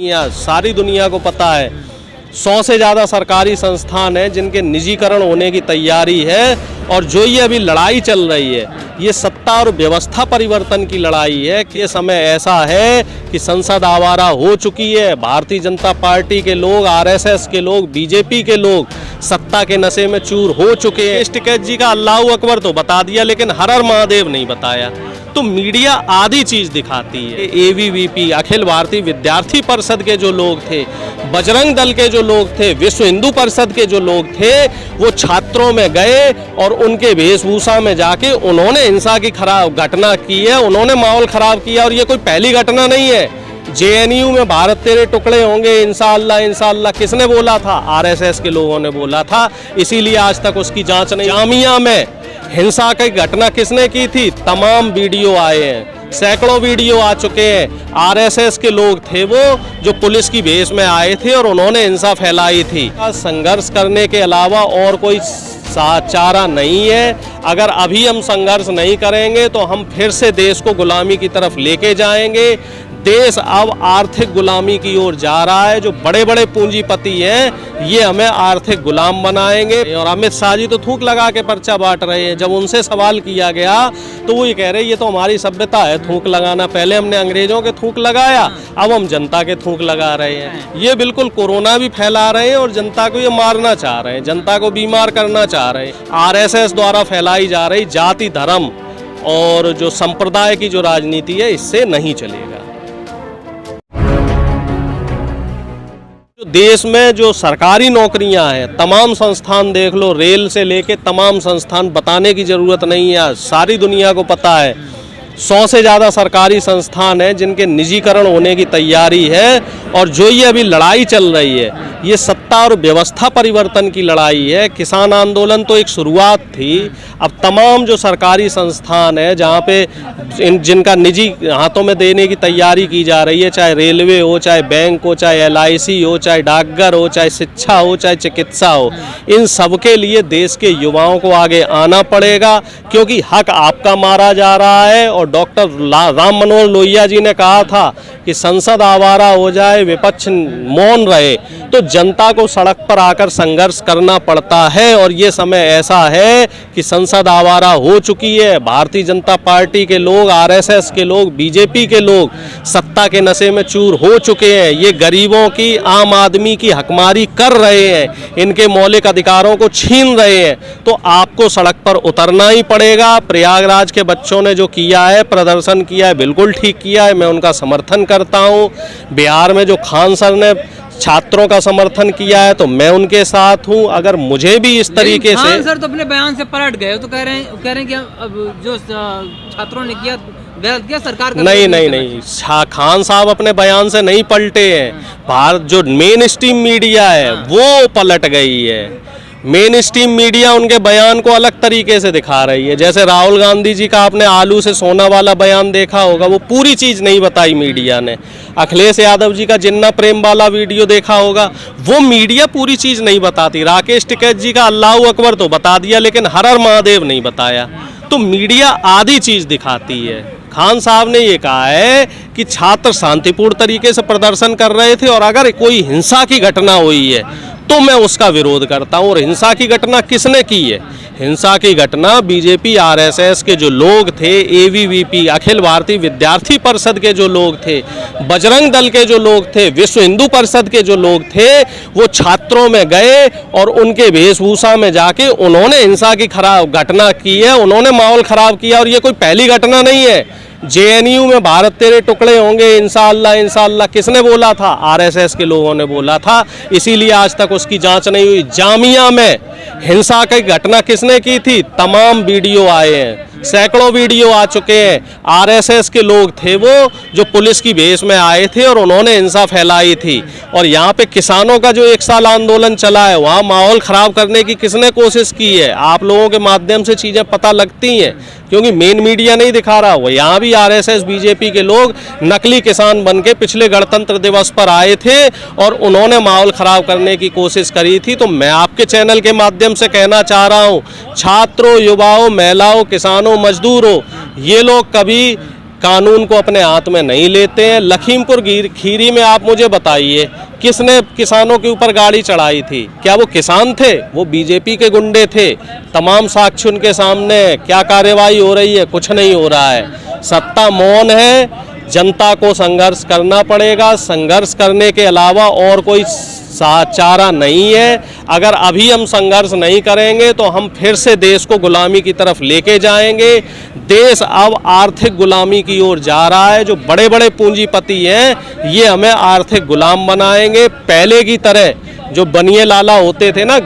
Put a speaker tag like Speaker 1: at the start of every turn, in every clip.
Speaker 1: सारी दुनिया को पता है 100 से ज़्यादा सरकारी संस्थान हैं जिनके निजीकरण होने की तैयारी है। और जो ये अभी लड़ाई चल रही है ये सत्ता और व्यवस्था परिवर्तन की लड़ाई है कि ये समय ऐसा है कि संसद आवारा हो चुकी है। भारतीय जनता पार्टी के लोग, आरएसएस के लोग, बीजेपी के लोग सत्ता के नशे में चूर हो चुके हैं। टिकैत जी का अल्लाहू अकबर तो बता दिया लेकिन हर हर महादेव नहीं बताया। तो मीडिया आधी चीज़ दिखाती है। एबीवीपी, अखिल भारतीय विद्यार्थी परिषद के जो लोग थे, बजरंग दल के जो लोग थे, विश्व हिंदू परिषद के जो लोग थे, वो छात्रों में गए और उनके वेशभूषा में जाके उन्होंने हिंसा की खराब घटना की है, उन्होंने माहौल खराब किया। और ये कोई पहली घटना नहीं है। जेएनयू में भारत तेरे टुकड़े होंगे इंशाअल्लाह इंशाअल्लाह किसने बोला था? आरएसएस के लोगों ने बोला था, इसीलिए आज तक उसकी जांच नहीं। जामिया में हिंसा की घटना किसने की थी? तमाम वीडियो आए हैं, सैकड़ों वीडियो आ चुके हैं। आरएसएस के लोग थे वो जो पुलिस की भेष में आए थे और उन्होंने हिंसा फैलाई थी। संघर्ष करने के अलावा और कोई चारा नहीं है। अगर अभी हम संघर्ष नहीं करेंगे तो हम फिर से देश को गुलामी की तरफ लेके जाएंगे। देश अब आर्थिक गुलामी की ओर जा रहा है। जो बड़े बड़े पूंजीपति हैं ये हमें आर्थिक गुलाम बनाएंगे। और अमित शाह जी तो थूक लगा के पर्चा बांट रहे हैं। जब उनसे सवाल किया गया तो वो ये कह रहे हैं ये तो हमारी सभ्यता है थूक लगाना। पहले हमने अंग्रेजों के थूक लगाया, अब हम जनता के थूक लगा रहे हैं। ये बिल्कुल कोरोना भी फैला रहे हैं और जनता को ये मारना चाह रहे हैं, जनता को बीमार करना चाह रहे हैं। आरएसएस द्वारा फैलाई जा रही जाति, धर्म और जो संप्रदाय की जो राजनीति है इससे नहीं चलेगा। देश में जो सरकारी नौकरियां हैं, तमाम संस्थान देख लो, रेल से लेके तमाम संस्थान, बताने की ज़रूरत नहीं है, सारी दुनिया को पता है। 100 से ज़्यादा सरकारी संस्थान हैं जिनके निजीकरण होने की तैयारी है। और जो ये अभी लड़ाई चल रही है ये सत्ता और व्यवस्था परिवर्तन की लड़ाई है। किसान आंदोलन तो एक शुरुआत थी। अब तमाम जो सरकारी संस्थान है जहाँ पे जिनका निजी हाथों में देने की तैयारी की जा रही है, चाहे रेलवे हो, चाहे बैंक हो, चाहे LIC हो, चाहे डाकघर हो, चाहे शिक्षा हो, चाहे चिकित्सा हो, इन सब के लिए देश के युवाओं को आगे आना पड़ेगा क्योंकि हक आपका मारा जा रहा है। और डॉक्टर राम मनोहर लोहिया जी ने कहा था कि संसद आवारा हो जाए, विपक्ष मौन रहे, तो जनता को सड़क पर आकर संघर्ष करना पड़ता है। और ये समय ऐसा है कि संसद आवारा हो चुकी है। भारतीय जनता पार्टी के लोग, आरएसएस के लोग, बीजेपी के लोग सत्ता के नशे में चूर हो चुके हैं। ये गरीबों की, आम आदमी की हकमारी कर रहे हैं, इनके मौलिक अधिकारों को छीन रहे हैं। तो आपको सड़क पर उतरना ही पड़ेगा। प्रयागराज के बच्चों ने जो किया है, प्रदर्शन किया है, बिल्कुल ठीक किया है, मैं उनका समर्थन करता हूँ। बिहार में जो खान सर ने छात्रों का समर्थन किया है तो मैं उनके साथ हूं। अगर मुझे भी इस तरीके से,
Speaker 2: खान सर तो अपने बयान से पलट गए, तो कह रहे हैं कि अब जो छात्रों ने किया गलत किया, सरकार का
Speaker 1: नहीं, खान साहब अपने बयान से नहीं पलटे हैं। भारत जो मेन स्ट्रीम मीडिया है वो पलट गई है। मेन स्ट्रीम मीडिया उनके बयान को अलग तरीके से दिखा रही है। जैसे राहुल गांधी जी का आपने आलू से सोना वाला बयान देखा होगा, वो पूरी चीज़ नहीं बताई मीडिया ने। अखिलेश यादव जी का जिन्ना प्रेम वाला वीडियो देखा होगा, वो मीडिया पूरी चीज़ नहीं बताती। राकेश टिकैत जी का अल्लाहू अकबर तो बता दिया लेकिन हर हर महादेव नहीं बताया। तो मीडिया आधी चीज़ दिखाती है। खान साहब ने ये कहा है कि छात्र शांतिपूर्ण तरीके से प्रदर्शन कर रहे थे और अगर कोई हिंसा की घटना हुई है तो मैं उसका विरोध करता हूँ। और हिंसा की घटना किसने की है? हिंसा की घटना बीजेपी, आरएसएस के जो लोग थे, एबीवीपी, अखिल भारतीय विद्यार्थी परिषद के जो लोग थे, बजरंग दल के जो लोग थे, विश्व हिंदू परिषद के जो लोग थे, वो छात्रों में गए और उनके वेशभूषा में जाके उन्होंने हिंसा की खराब घटना की है, उन्होंने माहौल खराब किया। और ये कोई पहली घटना नहीं है। जेएनयू में भारत तेरे टुकड़े होंगे इंशाअल्लाह इंशाअल्लाह किसने बोला था? आरएसएस के लोगों ने बोला था, इसीलिए आज तक उसकी जांच नहीं हुई। जामिया में हिंसा की घटना किसने की थी? तमाम वीडियो आए हैं, सैकड़ों वीडियो आ चुके हैं। आरएसएस के लोग थे वो जो पुलिस की भेष में आए थे और उन्होंने हिंसा फैलाई थी। और यहाँ पे किसानों का जो 1 साल आंदोलन चला है, वहाँ माहौल ख़राब करने की किसने कोशिश की है? आप लोगों के माध्यम से चीज़ें पता लगती हैं क्योंकि मेन मीडिया नहीं दिखा रहा। वो यहाँ भी आरएसएस, बीजेपी के लोग नकली किसान बन के पिछले गणतंत्र दिवस पर आए थे और उन्होंने माहौल ख़राब करने की कोशिश करी थी। तो मैं आपके चैनल के माध्यम से कहना चाह रहा हूँ, छात्रों, युवाओं, महिलाओं, किसानों, मजदूरों, ये लोग कभी कानून को अपने हाथ में नहीं लेते हैं। लखीमपुर खीरी में आप मुझे बताइए किसने किसानों के ऊपर गाड़ी चढ़ाई थी? क्या वो किसान थे? वो बीजेपी के गुंडे थे। तमाम साक्ष्य उनके सामने। क्या कार्यवाही हो रही है? कुछ नहीं हो रहा है। सत्ता मौन है। जनता को संघर्ष करना पड़ेगा। संघर्ष करने के अलावा और कोई चारा नहीं है। अगर अभी हम संघर्ष नहीं करेंगे तो हम फिर से देश को गुलामी की तरफ लेके जाएंगे। देश अब आर्थिक गुलामी की ओर जा रहा है। जो बड़े बड़े पूंजीपति हैं ये हमें आर्थिक गुलाम बनाएंगे। पहले की तरह जो बनिए लाला होते थे ना,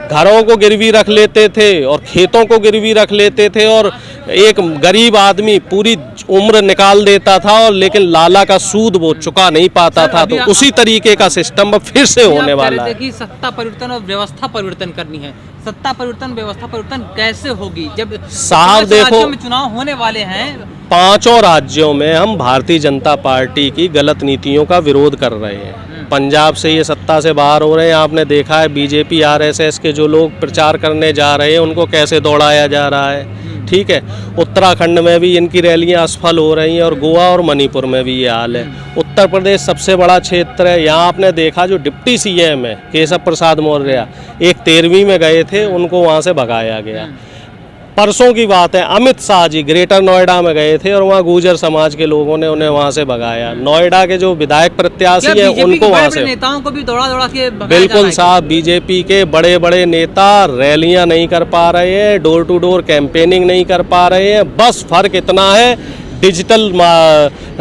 Speaker 1: घरों को गिरवी रख लेते थे और खेतों को गिरवी रख लेते थे और एक गरीब आदमी पूरी उम्र निकाल देता था और लेकिन लाला का सूद वो चुका नहीं पाता था। तो उसी तरीके का सिस्टम अब फिर से होने वाला है।
Speaker 2: कि सत्ता परिवर्तन और व्यवस्था परिवर्तन करनी है। सत्ता परिवर्तन व्यवस्था परिवर्तन कैसे होगी जब
Speaker 1: साहब देखो
Speaker 2: में चुनाव होने वाले हैं?
Speaker 1: 5 राज्यों में हम भारतीय जनता पार्टी की गलत नीतियों का विरोध कर रहे हैं। पंजाब से ये सत्ता से बाहर हो रहे हैं। आपने देखा है बीजेपी आरएसएस के जो लोग प्रचार करने जा रहे हैं उनको कैसे दौड़ाया जा रहा है। ठीक है, उत्तराखंड में भी इनकी रैलियां असफल हो रही हैं और गोवा और मणिपुर में भी ये हाल है। उत्तर प्रदेश सबसे बड़ा क्षेत्र है। यहाँ आपने देखा जो डिप्टी सीएम है केशव प्रसाद मौर्य, एक 13वीं में गए थे, उनको वहाँ से भगाया गया। परसों की बात है, अमित शाह जी ग्रेटर नोएडा में गए थे और वहाँ गुर्जर समाज के लोगों ने उन्हें वहाँ से भगाया। नोएडा के जो विधायक प्रत्याशी हैं उनको वहाँ से
Speaker 2: नेताओं को भी दौड़ा के
Speaker 1: बिल्कुल साहब, बीजेपी के बड़े बड़े नेता रैलियां नहीं कर पा रहे हैं, डोर टू डोर कैंपेनिंग नहीं कर पा रहे हैं। बस फर्क इतना है डिजिटल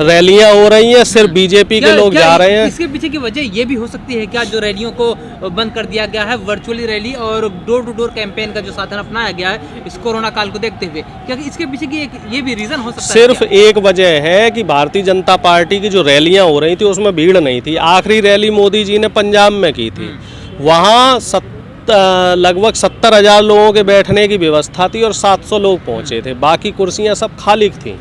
Speaker 1: रैलियां हो रही हैं, सिर्फ बीजेपी के लोग जा रहे हैं।
Speaker 2: इसके पीछे की वजह ये भी हो सकती है क्या, जो रैलियों को बंद कर दिया गया है, वर्चुअली रैली और डोर टू डोर कैंपेन का जो साधन अपनाया गया है इस कोरोना काल को देखते हुए, क्या इसके पीछे की ये भी रीजन हो सकता है?
Speaker 1: सिर्फ एक वजह है कि भारतीय जनता पार्टी की जो रैलियां हो रही थी उसमें भीड़ नहीं थी। आखिरी रैली मोदी जी ने पंजाब में की थी, वहाँ लगभग 70,000 लोगों के बैठने की व्यवस्था थी और 700 लोग पहुंचे थे, बाकी कुर्सियां सब खाली थी।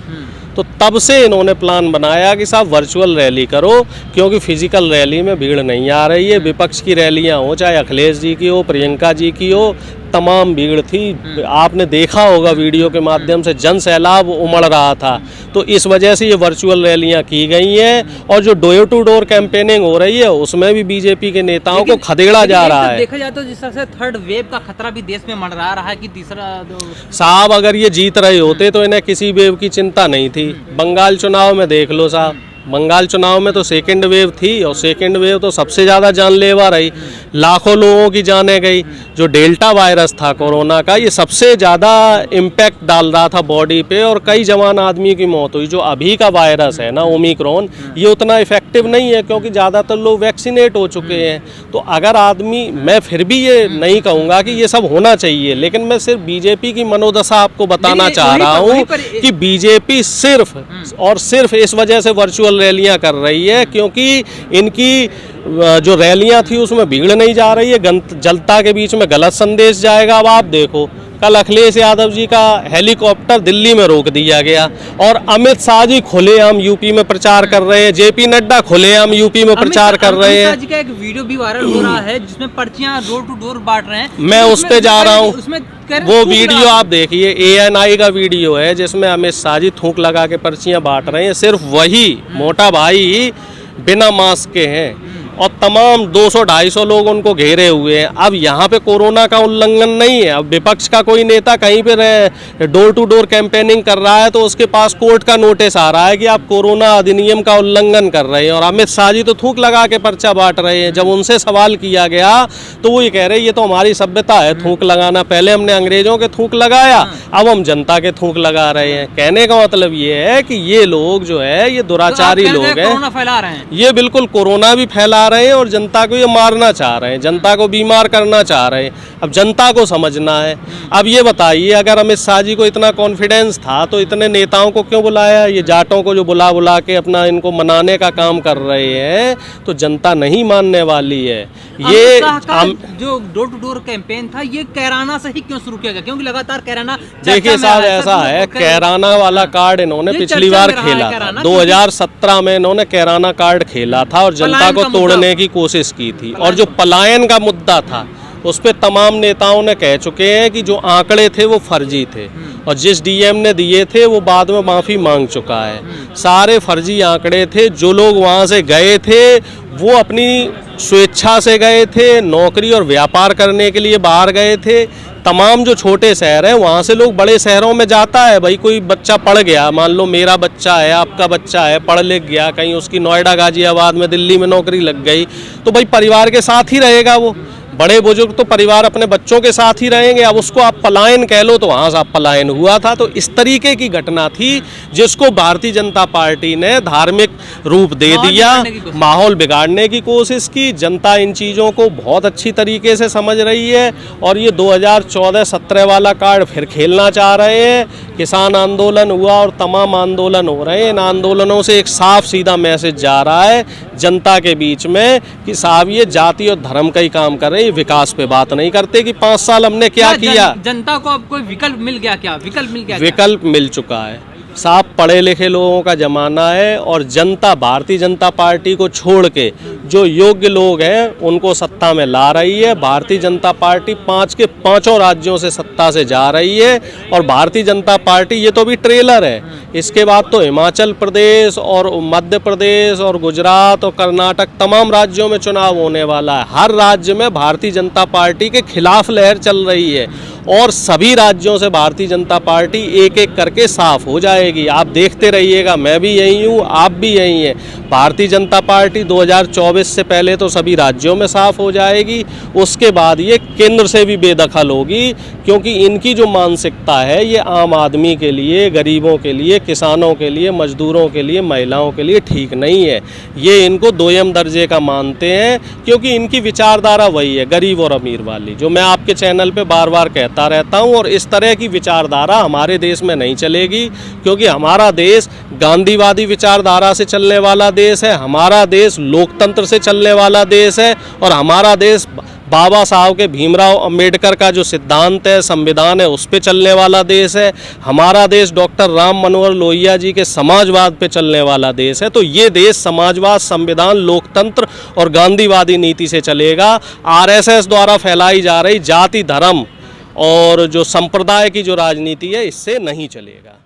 Speaker 1: तो तब से इन्होंने प्लान बनाया कि साहब वर्चुअल रैली करो, क्योंकि फिजिकल रैली में भीड़ नहीं आ रही है। विपक्ष की रैलियां हो, चाहे अखिलेश जी की हो, प्रियंका जी की हो, तमाम भीड़ थी। आपने देखा होगा वीडियो के माध्यम से जन सैलाब उमड़ रहा था। तो इस वजह से ये वर्चुअल रैलियां की गई हैं और जो डोर टू डोर कैंपेनिंग हो रही है उसमें भी बीजेपी के नेताओं को खदेड़ा जा रहा है।
Speaker 2: देखा जाए तो जिस तरह से थर्ड वेव का खतरा भी देश में मंडरा रहा है कि तीसरा
Speaker 1: साहब अगर ये जीत रहे होते तो इन्हें किसी वेव की चिंता नहीं थी। बंगाल चुनाव में देख लो साहब, बंगाल चुनाव में तो सेकंड वेव थी और सेकंड वेव तो सबसे ज़्यादा जानलेवा रही, लाखों लोगों की जानें गई। जो डेल्टा वायरस था कोरोना का, ये सबसे ज़्यादा इम्पैक्ट डाल रहा था बॉडी पे और कई जवान आदमी की मौत हुई। जो अभी का वायरस है ना ओमिक्रॉन, ये उतना इफेक्टिव नहीं है क्योंकि ज़्यादातर लोग वैक्सीनेट हो चुके हैं। तो अगर आदमी, मैं फिर भी ये नहीं कहूँगा कि ये सब होना चाहिए, लेकिन मैं सिर्फ बीजेपी की मनोदशा आपको बताना चाह रहा हूँ कि बीजेपी सिर्फ और सिर्फ इस वजह से वर्चुअल रैलियां कर रही है क्योंकि इनकी जो रैलियां थी उसमें भीड़ नहीं जा रही है, जनता के बीच में गलत संदेश जाएगा। अब आप देखो कल अखिलेश यादव जी का हेलीकॉप्टर दिल्ली में रोक दिया गया और अमित शाह जी खुलेआम यूपी में प्रचार कर रहे हैं, जेपी नड्डा खुलेआम यूपी में प्रचार कर रहे हैं।
Speaker 2: अमित शाह जी का एक वीडियो भी वायरल हो रहा है जिसमें पर्चियां डोर टू डोर बांट रहे हैं।
Speaker 1: मैं उस पे जा रहा हूँ, वो वीडियो आप देखिए, ANI का वीडियो है जिसमें अमित शाह जी थूक लगा के पर्चियां बांट रहे हैं। सिर्फ वही मोटा भाई बिना मास्क के हैं और तमाम 200-250 लोग उनको घेरे हुए हैं। अब यहाँ पे कोरोना का उल्लंघन नहीं है। अब विपक्ष का कोई नेता कहीं पे डोर टू डोर कैंपेनिंग कर रहा है तो उसके पास कोर्ट का नोटिस आ रहा है कि आप कोरोना अधिनियम का उल्लंघन कर रहे हैं। और अमित शाह जी तो थूक लगा के पर्चा बांट रहे हैं। जब उनसे सवाल किया गया तो वो ये कह रहे हैं ये तो हमारी सभ्यता है थूक लगाना, पहले हमने अंग्रेजों के थूक लगाया, अब हम जनता के थूक लगा रहे हैं। कहने का मतलब ये है कि ये लोग जो है ये दुराचारी लोग हैं,
Speaker 2: कोरोना फैला रहे हैं।
Speaker 1: ये बिल्कुल कोरोना भी फैला रहे हैं और जनता को ये मारना चाह रहे हैं, जनता को बीमार करना चाह रहे हैं। अब जनता को समझना है। अब ये बताइए अगर अमित शाह जी को इतना कॉन्फिडेंस था तो इतने नेताओं को क्यों बुलाया? ये जाटों को जो बुला बुला के अपना इनको मनाने का काम कर रहे हैं तो जनता नहीं मानने वाली है। ये
Speaker 2: जो डोर टू डोर कैंपेन था ये कैराना से ही क्यों शुरू किया गया? क्योंकि लगातार कैराना,
Speaker 1: देखिए साहब ऐसा है, कैराना वाला कार्ड इन्होंने पिछली बार खेला था, 2017 में इन्होंने कैराना कार्ड खेला था और जनता को तोड़ने की कोशिश की थी। और जो पलायन का मुद्दा था उस पर तमाम नेताओं ने कह चुके हैं कि जो आंकड़े थे वो फर्जी थे और जिस डीएम ने दिए थे वो बाद में माफ़ी मांग चुका है। सारे फर्जी आंकड़े थे। जो लोग वहाँ से गए थे वो अपनी स्वेच्छा से गए थे, नौकरी और व्यापार करने के लिए बाहर गए थे। तमाम जो छोटे शहर हैं वहाँ से लोग बड़े शहरों में जाता है। भाई कोई बच्चा पढ़ गया, मान लो मेरा बच्चा है, आपका बच्चा है, पढ़ लिख गया, कहीं उसकी नोएडा, गाजियाबाद में, दिल्ली में नौकरी लग गई, तो भाई परिवार के साथ ही रहेगा वो। बड़े बुजुर्ग तो परिवार अपने बच्चों के साथ ही रहेंगे। अब उसको आप पलायन कह लो तो वहाँ से आप पलायन हुआ था। तो इस तरीके की घटना थी जिसको भारतीय जनता पार्टी ने धार्मिक रूप दे दिया, माहौल बिगाड़ने की कोशिश की। जनता इन चीज़ों को बहुत अच्छी तरीके से समझ रही है और ये 2014-17 वाला कार्ड फिर खेलना चाह रहे हैं। किसान आंदोलन हुआ और तमाम आंदोलन हो रहे हैं। इन आंदोलनों से एक साफ सीधा मैसेज जा रहा है जनता के बीच में कि साहब ये जाति और धर्म का ही काम कर रहे हैं, विकास पे बात नहीं करते कि 5 साल हमने क्या किया।
Speaker 2: जनता को अब कोई विकल्प मिल गया क्या? विकल्प मिल गया?
Speaker 1: विकल्प मिल चुका है। साफ पढ़े लिखे लोगों का जमाना है और जनता भारतीय जनता पार्टी को छोड़ के जो योग्य लोग हैं उनको सत्ता में ला रही है। भारतीय जनता पार्टी 5 के 5 राज्यों से सत्ता से जा रही है और भारतीय जनता पार्टी, ये तो अभी ट्रेलर है, इसके बाद तो हिमाचल प्रदेश और मध्य प्रदेश और गुजरात और कर्नाटक तमाम राज्यों में चुनाव होने वाला है। हर राज्य में भारतीय जनता पार्टी के खिलाफ लहर चल रही है और सभी राज्यों से भारतीय जनता पार्टी एक एक करके साफ हो जाएगी। आप देखते रहिएगा, मैं भी यही हूँ, आप भी यही हैं। भारतीय जनता पार्टी 2024 से पहले तो सभी राज्यों में साफ हो जाएगी, उसके बाद ये केंद्र से भी बेदखल होगी, क्योंकि इनकी जो मानसिकता है ये आम आदमी के लिए, गरीबों के लिए, किसानों के लिए, मजदूरों के लिए, महिलाओं के लिए ठीक नहीं है। ये इनको दोयम दर्जे का मानते हैं क्योंकि इनकी विचारधारा वही है, गरीब और अमीर वाली, जो मैं आपके चैनल पे बार बार कहता रहता हूँ। और इस तरह की विचारधारा हमारे देश में नहीं चलेगी, क्योंकि हमारा देश गांधीवादी विचारधारा से चलने वाला देश है, हमारा देश लोकतंत्र से चलने वाला देश है और हमारा देश बाबा साहब के भीमराव अंबेडकर का जो सिद्धांत है, संविधान है, उस पे चलने वाला देश है। हमारा देश डॉक्टर राम मनोहर लोहिया जी के समाजवाद पे चलने वाला देश है। तो ये देश समाजवाद, संविधान, लोकतंत्र और गांधीवादी नीति से चलेगा। आरएसएस द्वारा फैलाई जा रही जाति, धर्म और जो संप्रदाय की जो राजनीति है, इससे नहीं चलेगा।